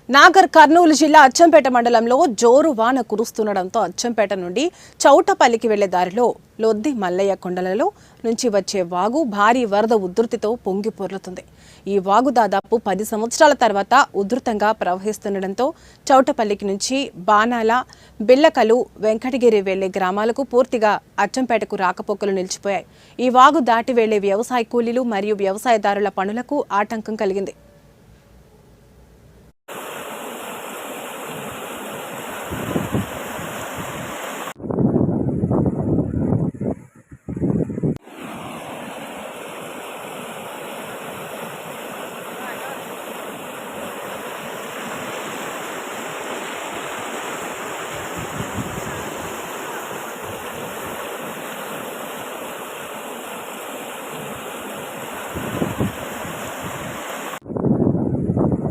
నాగర్ కర్నూలు జిల్లా అచ్చంపేట మండలంలో జోరు వాన కురుస్తుండటంతో అచ్చంపేట నుండి చౌటపల్లికి వెళ్లే దారిలో లొద్ది మల్లయ్య కొండలలో నుంచి వచ్చే వాగు భారీ వరద ఉధృతితో పొంగి పొర్లుతుంది. ఈ వాగు దాదాపు 10 సంవత్సరాల తర్వాత ఉధృతంగా ప్రవహిస్తుండటంతో చౌటపల్లికి నుంచి బాణాల, బిల్లకలు, వెంకటగిరి వెళ్లే గ్రామాలకు పూర్తిగా అచ్చంపేటకు రాకపోకలు నిలిచిపోయాయి. ఈ వాగు దాటి వెళ్లే వ్యవసాయ కూలీలు మరియు వ్యవసాయదారుల పనులకు ఆటంకం కలిగింది.